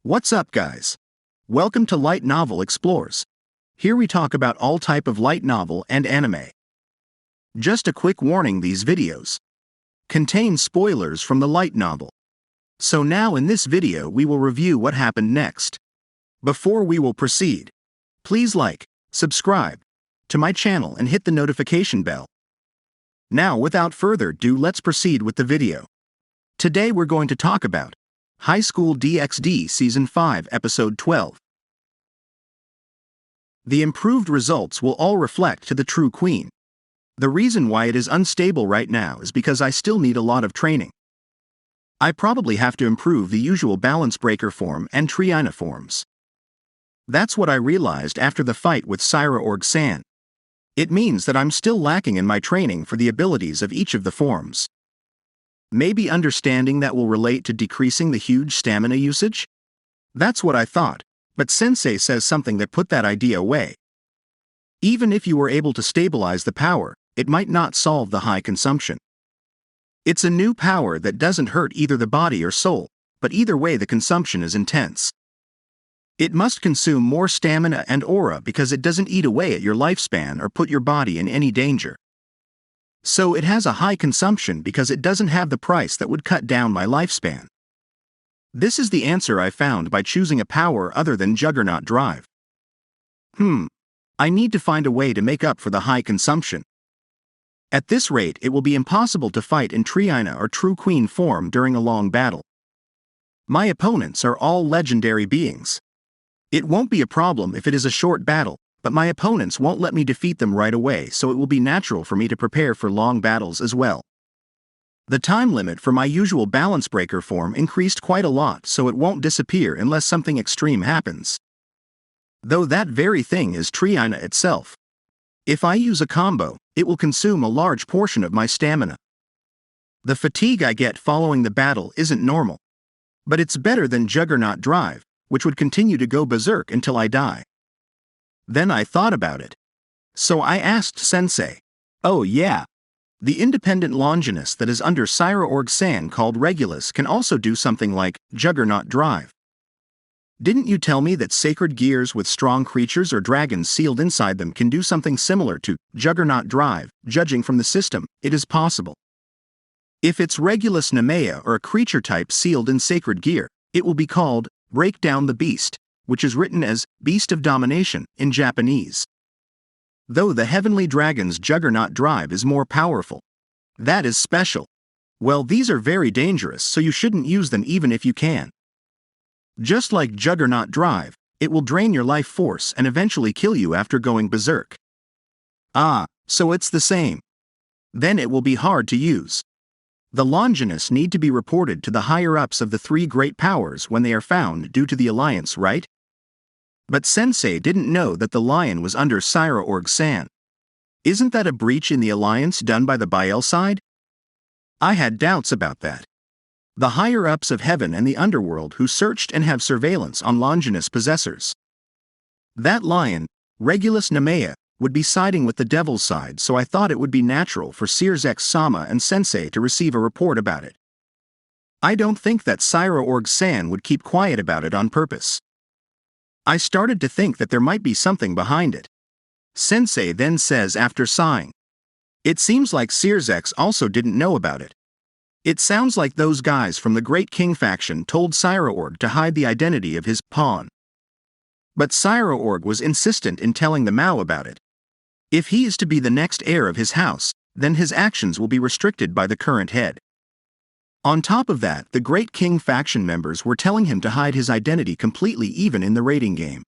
What's up, guys? Welcome to Light Novel Explores. Here we talk about all type of light novel and anime. Just a quick warning, these videos contain spoilers from the light novel. So now in this video we will review what happened next. Before we will proceed, please like, subscribe to my channel and hit the notification bell. Now without further ado, let's proceed with the video. Today we're going to talk about High School DxD Season 5 Episode 12. The improved results will all reflect to the true queen. The reason why it is unstable right now is because I still need a lot of training. I probably have to improve the usual balance breaker form and Triina forms. That's what I realized after the fight with Syra Org-san. It means that I'm still lacking in my training for the abilities of each of the forms. Maybe understanding that will relate to decreasing the huge stamina usage? That's what I thought, but Sensei says something that put that idea away. Even if you were able to stabilize the power, it might not solve the high consumption. It's a new power that doesn't hurt either the body or soul, but either way the consumption is intense. It must consume more stamina and aura because it doesn't eat away at your lifespan or put your body in any danger. So it has a high consumption because it doesn't have the price that would cut down my lifespan. This is the answer I found by choosing a power other than Juggernaut Drive. I need to find a way to make up for the high consumption. At this rate it will be impossible to fight in Triina or True Queen form during a long battle. My opponents are all legendary beings. It won't be a problem if it is a short battle, but my opponents won't let me defeat them right away, so it will be natural for me to prepare for long battles as well. The time limit for my usual balance breaker form increased quite a lot, so it won't disappear unless something extreme happens. Though that very thing is Triina itself. If I use a combo, it will consume a large portion of my stamina. The fatigue I get following the battle isn't normal. But it's better than Juggernaut Drive, which would continue to go berserk until I die. Then I thought about it. So I asked Sensei, "Oh yeah, the independent Longinus that is under Syra Org-san called Regulus can also do something like Juggernaut Drive. Didn't you tell me that sacred gears with strong creatures or dragons sealed inside them can do something similar to Juggernaut Drive? Judging from the system, it is possible. If it's Regulus Nemea or a creature type sealed in sacred gear, it will be called Break Down the Beast, which is written as Beast of Domination in Japanese. Though the Heavenly Dragon's Juggernaut Drive is more powerful. That is special. Well, these are very dangerous, so you shouldn't use them even if you can. Just like Juggernaut Drive, it will drain your life force and eventually kill you after going berserk. Ah, so it's the same. Then it will be hard to use. The Longinus need to be reported to the higher-ups of the three great powers when they are found due to the alliance, right? But Sensei didn't know that the lion was under Syra Org-san. Isn't that a breach in the alliance done by the Bael side? I had doubts about that. The higher-ups of heaven and the underworld who searched and have surveillance on Longinus possessors. That lion, Regulus Nemea, would be siding with the devil's side, so I thought it would be natural for Sears-sama and Sensei to receive a report about it. I don't think that Syra Org-san would keep quiet about it on purpose. I started to think that there might be something behind it. Sensei then says after sighing, "It seems like Sears also didn't know about it. It sounds like those guys from the Great King faction told Syra Org to hide the identity of his pawn. But Syra Org was insistent in telling the Mao about it. If he is to be the next heir of his house, then his actions will be restricted by the current head. On top of that, the Great King faction members were telling him to hide his identity completely even in the raiding game.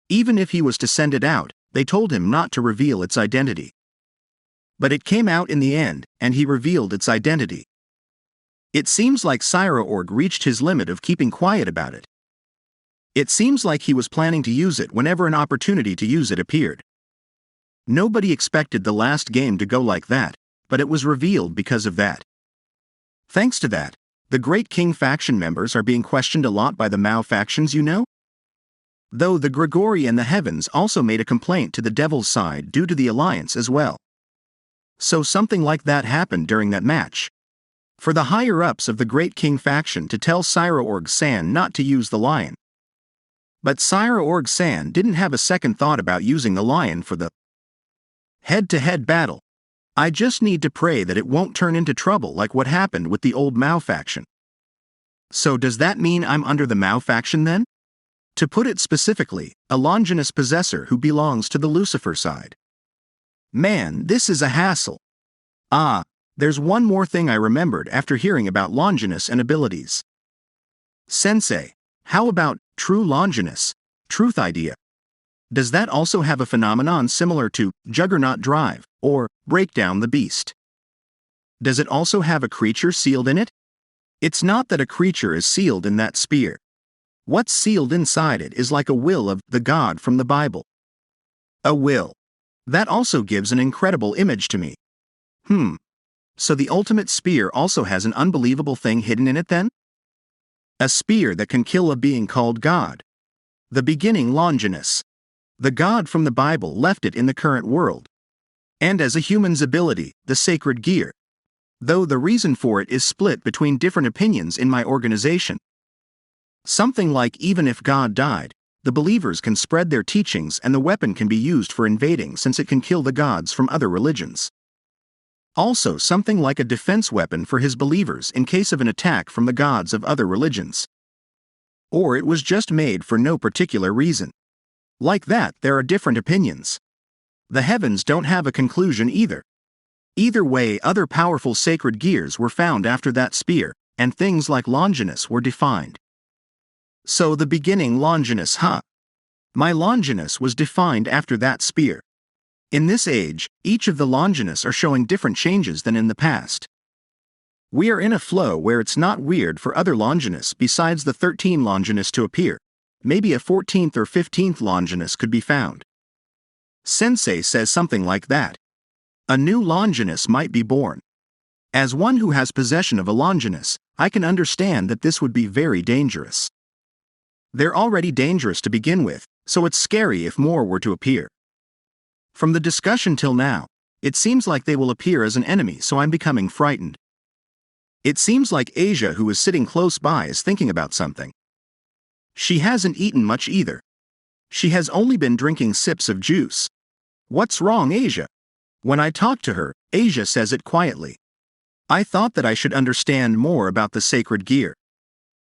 Even if he was to send it out, they told him not to reveal its identity. But it came out in the end, and he revealed its identity. It seems like Syra Org reached his limit of keeping quiet about it. It seems like he was planning to use it whenever an opportunity to use it appeared. Nobody expected the last game to go like that, but it was revealed because of that. Thanks to that, the Great King faction members are being questioned a lot by the Mao factions, you know? Though the Grigori and the Heavens also made a complaint to the Devil's side due to the alliance as well. So something like that happened during that match. For the higher-ups of the Great King faction to tell Sira-Org-san not to use the lion. But Sira-Org-san didn't have a second thought about using the lion for the head-to-head battle. I just need to pray that it won't turn into trouble like what happened with the old Mao faction. So does that mean I'm under the Mao faction then? To put it specifically, a Longinus possessor who belongs to the Lucifer side. Man, this is a hassle. There's one more thing I remembered after hearing about Longinus and abilities. Sensei, how about true Longinus, truth idea? Does that also have a phenomenon similar to Juggernaut Drive, or Break Down the Beast? Does it also have a creature sealed in it? It's not that a creature is sealed in that spear. What's sealed inside it is like a will of the God from the Bible. A will. That also gives an incredible image to me. So the ultimate spear also has an unbelievable thing hidden in it then? A spear that can kill a being called God. The beginning Longinus. The God from the Bible left it in the current world. And as a human's ability, the sacred gear. Though the reason for it is split between different opinions in my organization. Something like even if God died, the believers can spread their teachings and the weapon can be used for invading since it can kill the gods from other religions. Also something like a defense weapon for his believers in case of an attack from the gods of other religions. Or it was just made for no particular reason. Like that, there are different opinions. The heavens don't have a conclusion either. Either way, other powerful sacred gears were found after that spear, and things like Longinus were defined. So the beginning Longinus, My Longinus was defined after that spear. In this age, each of the Longinus are showing different changes than in the past. We are in a flow where it's not weird for other Longinus besides the 13 Longinus to appear. Maybe a 14th or 15th Longinus could be found. Sensei says something like that. A new Longinus might be born. As one who has possession of a Longinus, I can understand that this would be very dangerous. They're already dangerous to begin with, so it's scary if more were to appear. From the discussion till now, it seems like they will appear as an enemy, so I'm becoming frightened. It seems like Asia, who is sitting close by, is thinking about something. She hasn't eaten much either. She has only been drinking sips of juice. What's wrong, Asia? When I talk to her, Asia says it quietly. I thought that I should understand more about the sacred gear.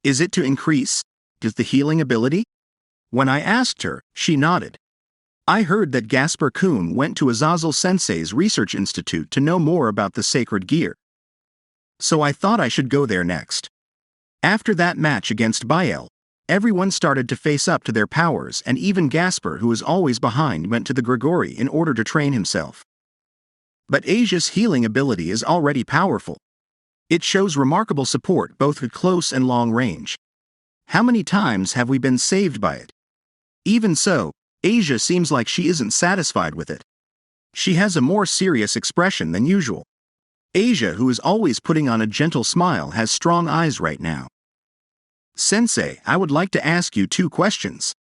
Is it to increase the healing ability? When I asked her, she nodded. I heard that Gasper-kun went to Azazel Sensei's research institute to know more about the sacred gear. So I thought I should go there next. After that match against Bael, everyone started to face up to their powers, and even Gasper, who is always behind, went to the Grigori in order to train himself. But Asia's healing ability is already powerful. It shows remarkable support both at close and long range. How many times have we been saved by it? Even so, Asia seems like she isn't satisfied with it. She has a more serious expression than usual. Asia, who is always putting on a gentle smile, has strong eyes right now. Sensei, I would like to ask you 2 questions.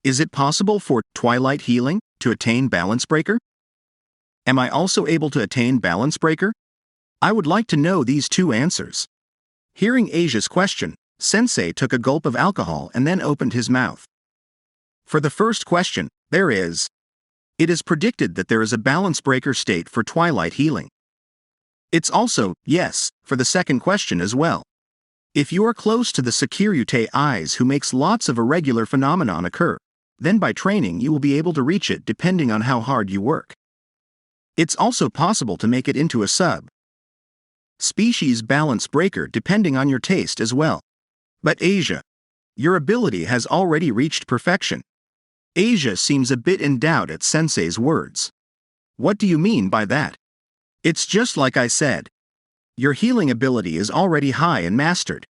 Is it possible for Twilight Healing to attain Balance Breaker? Am I also able to attain Balance Breaker? I would like to know these 2 answers. Hearing Asia's question, Sensei took a gulp of alcohol and then opened his mouth. For the first question, it is predicted that there is a balance breaker state for Twilight Healing. It's also, yes, for the second question as well. If you are close to the Securite eyes who makes lots of irregular phenomenon occur, then by training you will be able to reach it depending on how hard you work. It's also possible to make it into a sub-species balance breaker depending on your taste as well. But Asia, your ability has already reached perfection. Asia seems a bit in doubt at Sensei's words. What do you mean by that? It's just like I said. Your healing ability is already high and mastered.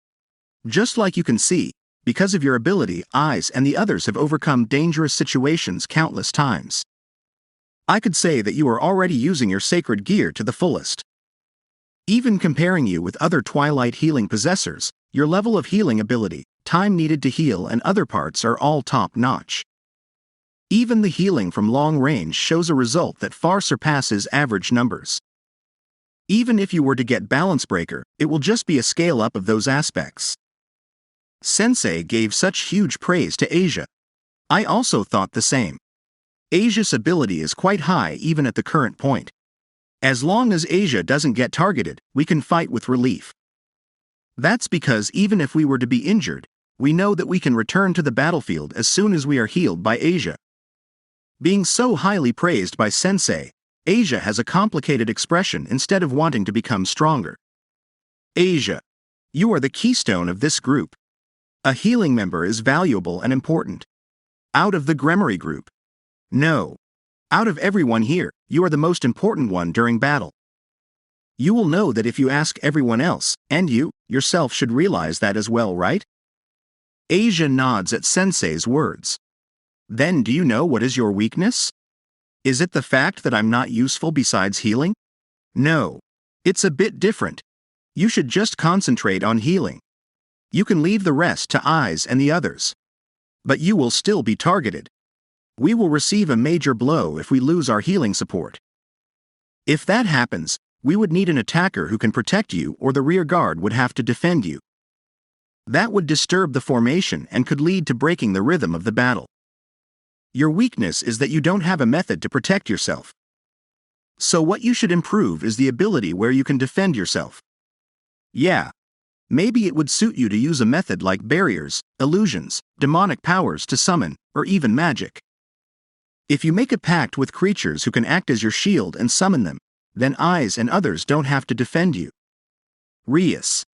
Just like you can see, because of your ability, eyes and the others have overcome dangerous situations countless times. I could say that you are already using your sacred gear to the fullest. Even comparing you with other Twilight Healing possessors, your level of healing ability, time needed to heal and other parts are all top-notch. Even the healing from long range shows a result that far surpasses average numbers. Even if you were to get balance breaker, it will just be a scale up of those aspects. Sensei gave such huge praise to Asia. I also thought the same. Asia's ability is quite high even at the current point. As long as Asia doesn't get targeted, we can fight with relief. That's because even if we were to be injured, we know that we can return to the battlefield as soon as we are healed by Asia. Being so highly praised by Sensei, Asia has a complicated expression instead of wanting to become stronger. Asia, you are the keystone of this group. A healing member is valuable and important. Out of the Gremory group. No. Out of everyone here, you are the most important one during battle. You will know that if you ask everyone else, and you, yourself should realize that as well, right? Asia nods at Sensei's words. Then do you know what is your weakness? Is it the fact that I'm not useful besides healing? No. It's a bit different. You should just concentrate on healing. You can leave the rest to Eyes and the others. But you will still be targeted. We will receive a major blow if we lose our healing support. If that happens, we would need an attacker who can protect you, or the rear guard would have to defend you. That would disturb the formation and could lead to breaking the rhythm of the battle. Your weakness is that you don't have a method to protect yourself. So what you should improve is the ability where you can defend yourself. Yeah. Maybe it would suit you to use a method like barriers, illusions, demonic powers to summon, or even magic. If you make a pact with creatures who can act as your shield and summon them, then Eyes and others don't have to defend you. Rias.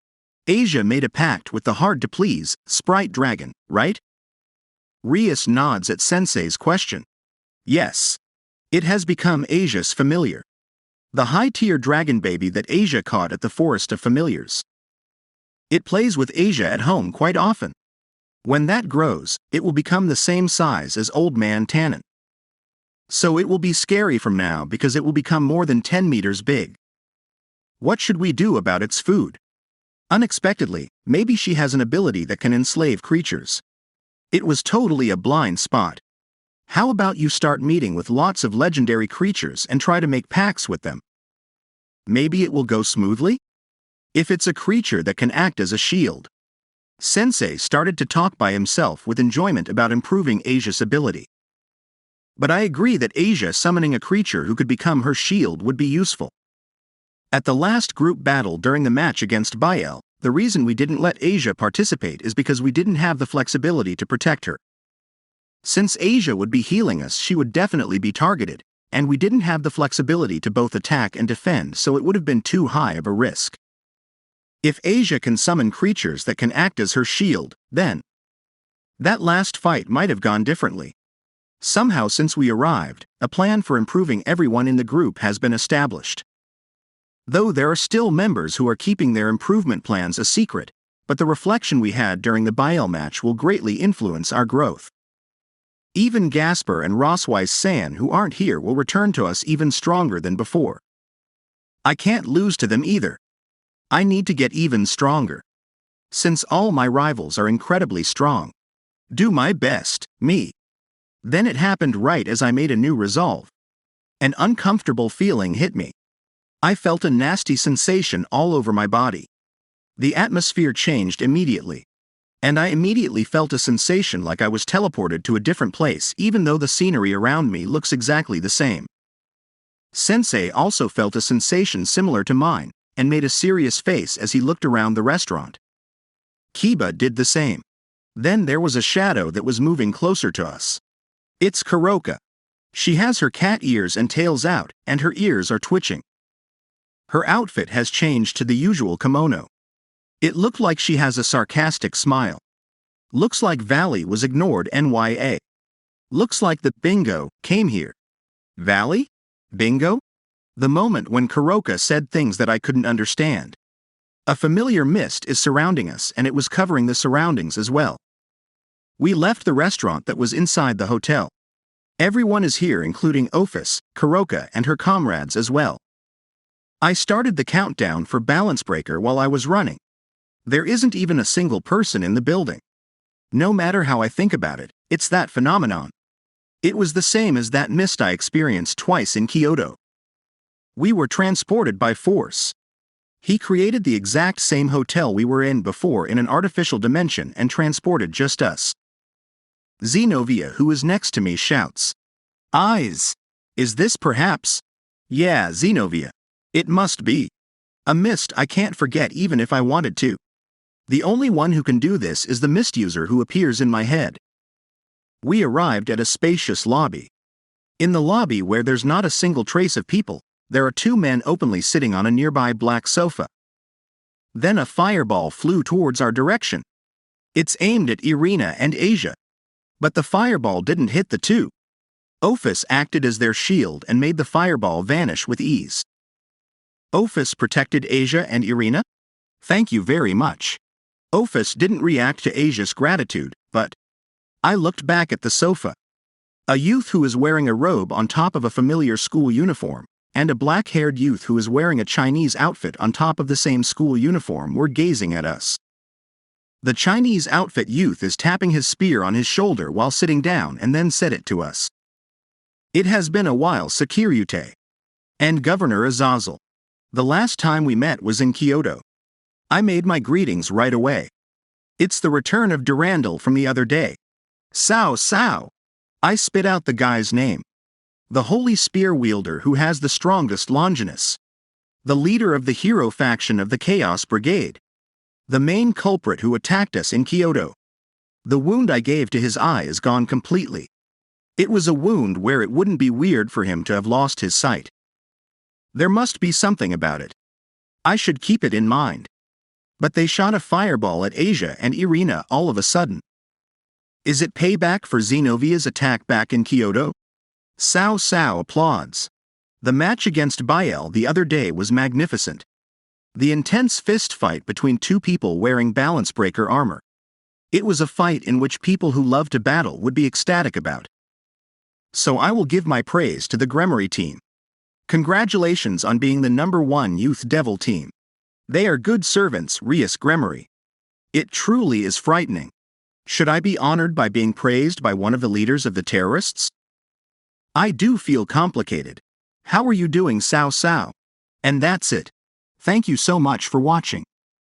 Asia made a pact with the hard-to-please, sprite dragon, right? Rias nods at Sensei's question. Yes. It has become Asia's familiar. The high-tier dragon baby that Asia caught at the Forest of Familiars. It plays with Asia at home quite often. When that grows, it will become the same size as Old Man Tannen. So it will be scary from now because it will become more than 10 meters big. What should we do about its food? Unexpectedly, maybe she has an ability that can enslave creatures. It was totally a blind spot. How about you start meeting with lots of legendary creatures and try to make pacts with them? Maybe it will go smoothly? If it's a creature that can act as a shield. Sensei started to talk by himself with enjoyment about improving Asia's ability. But I agree that Asia summoning a creature who could become her shield would be useful. At the last group battle during the match against Bael, the reason we didn't let Asia participate is because we didn't have the flexibility to protect her. Since Asia would be healing us, she would definitely be targeted, and we didn't have the flexibility to both attack and defend, so it would have been too high of a risk. If Asia can summon creatures that can act as her shield, then that last fight might have gone differently. Somehow since we arrived, a plan for improving everyone in the group has been established. Though there are still members who are keeping their improvement plans a secret, but the reflection we had during the Bael match will greatly influence our growth. Even Gasper and Rossweiss San, who aren't here, will return to us even stronger than before. I can't lose to them either. I need to get even stronger. Since all my rivals are incredibly strong. Do my best, me. Then it happened right as I made a new resolve. An uncomfortable feeling hit me. I felt a nasty sensation all over my body. The atmosphere changed immediately. And I immediately felt a sensation like I was teleported to a different place, even though the scenery around me looks exactly the same. Sensei also felt a sensation similar to mine, and made a serious face as he looked around the restaurant. Kiba did the same. Then there was a shadow that was moving closer to us. It's Kuroka. She has her cat ears and tails out, and her ears are twitching. Her outfit has changed to the usual kimono. It looked like she has a sarcastic smile. Looks like Valley was ignored NYA. Looks like the bingo came here. Valley? Bingo? The moment when Kuroka said things that I couldn't understand. A familiar mist is surrounding us, and it was covering the surroundings as well. We left the restaurant that was inside the hotel. Everyone is here, including Ophis, Kuroka, and her comrades as well. I started the countdown for Balance Breaker while I was running. There isn't even a single person in the building. No matter how I think about it, it's that phenomenon. It was the same as that mist I experienced twice in Kyoto. We were transported by force. He created the exact same hotel we were in before in an artificial dimension and transported just us. Zenobia, who is next to me, shouts. Eyes! Is this perhaps? Yeah, Zenobia. It must be. A mist I can't forget even if I wanted to. The only one who can do this is the mist user who appears in my head. We arrived at a spacious lobby. In the lobby, where there's not a single trace of people, there are two men openly sitting on a nearby black sofa. Then a fireball flew towards our direction. It's aimed at Irina and Asia. But the fireball didn't hit the two. Ophis acted as their shield and made the fireball vanish with ease. Ophis protected Asia and Irina? Thank you very much. Ophis didn't react to Asia's gratitude, but I looked back at the sofa. A youth who is wearing a robe on top of a familiar school uniform, and a black-haired youth who is wearing a Chinese outfit on top of the same school uniform were gazing at us. The Chinese outfit youth is tapping his spear on his shoulder while sitting down and then said it to us. It has been a while, Securite. And Governor Azazel. The last time we met was in Kyoto. I made my greetings right away. It's the return of Durandal from the other day. Sao. I spit out the guy's name. The holy spear wielder who has the strongest Longinus. The leader of the hero faction of the Chaos Brigade. The main culprit who attacked us in Kyoto. The wound I gave to his eye is gone completely. It was a wound where it wouldn't be weird for him to have lost his sight. There must be something about it. I should keep it in mind. But they shot a fireball at Asia and Irina all of a sudden. Is it payback for Zenovia's attack back in Kyoto? Sao applauds. The match against Bael the other day was magnificent. The intense fist fight between two people wearing balance breaker armor. It was a fight in which people who love to battle would be ecstatic about. So I will give my praise to the Gremory team. Congratulations on being the #1 Youth Devil team. They are good servants, Rias Gremory. It truly is frightening. Should I be honored by being praised by one of the leaders of the terrorists? I do feel complicated. How are you doing, Sao? And that's it. Thank you so much for watching.